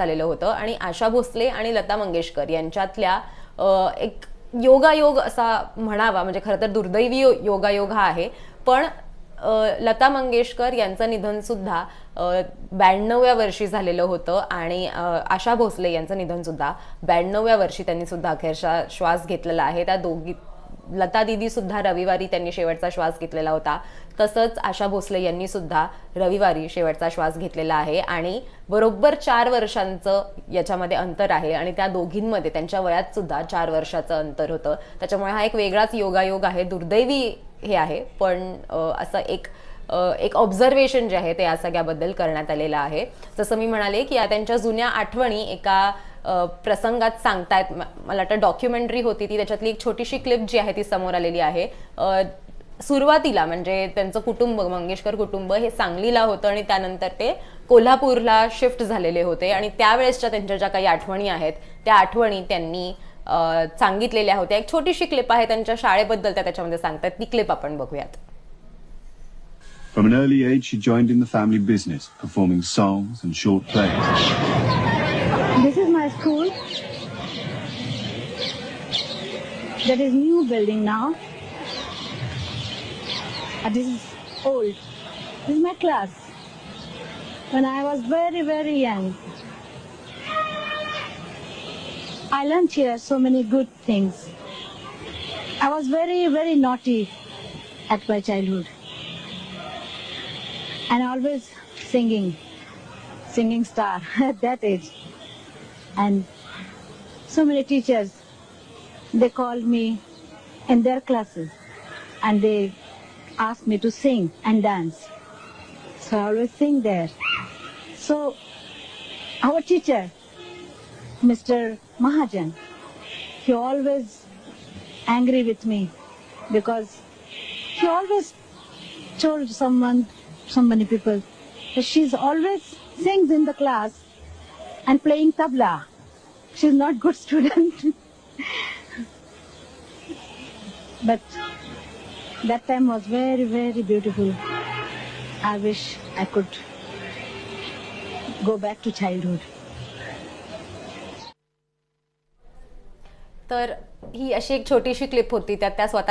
झालेलं होतं आणि आशा भोसले आणि लता मंगेशकर यांच्यातल्या एक योगायोग असा म्हणावा, म्हणजे खरं तर दुर्दैवी योगायोग हा आहे. पण लता मंगेशकर यांचं निधन सुद्धा 92व्या वर्षी झालेलं होतं आणि आशा भोसले यांचं निधन सुद्धा 92व्या वर्षी त्यांनी सुद्धा अखेरचा श्वास घेतलेला आहे. त्या दोघी, लता दीदी सुद्धा रविवारी त्यांनी शेवटचा श्वास घेतलेला होता, तसंच आशा भोसले यांनी सुद्धा रविवारी शेवटचा श्वास घेतलेला आहे आणि बरोबर 4 वर्षांचं याच्यामध्ये अंतर आहे आणि त्या दोघींमध्ये त्यांच्या वयात सुद्धा 4 वर्षाचं अंतर होतं. त्याच्यामुळे हा एक वेगळाच योगायोग आहे, दुर्दैवी हे आहे. पण असं एक ऑब्झर्वेशन जे आहे ते या सगळ्याबद्दल करण्यात आलेलं आहे. जसं मी म्हणाले की या त्यांच्या जुन्या आठवणी एका प्रसंगात सांगतायत. मला वाटतं डॉक्युमेंटरी होती ती, त्याच्यातली एक छोटीशी क्लिप जी आहे ती समोर आलेली आहे. सुरुवातीला म्हणजे त्यांचं कुटुंब, मंगेशकर कुटुंब हे सांगलीला होतं आणि त्यानंतर ते कोल्हापूरला शिफ्ट झालेले होते आणि त्यावेळेसच्या त्यांच्या ज्या काही आठवणी आहेत त्या आठवणी त्यांनी सांगितलेल्या होत्या. एक छोटीशी क्लिप आहे त्यांच्या शाळेबद्दल, त्या त्याच्यामध्ये सांगतात. ती क्लिप आपण बघूयात. From an early age, she joined in the family business, performing songs and short plays. This is my school. That is new building now. This is old. This is my class. When I was very, very young, I learned here so many good things. I was very, very naughty at my childhood. And always singing star at that age. And so many teachers, they called me in their classes and they asked me to sing and dance. So I always sing there. So our teacher, Mr. Mahajan, he always angry with me because he always told so many people that she's always sings in the class and playing tabla. She's not good student. But that time was very, very beautiful. I wish I could go back to childhood. तर ही अशी एक छोटीशी clip होती, त्यात त्या स्वतः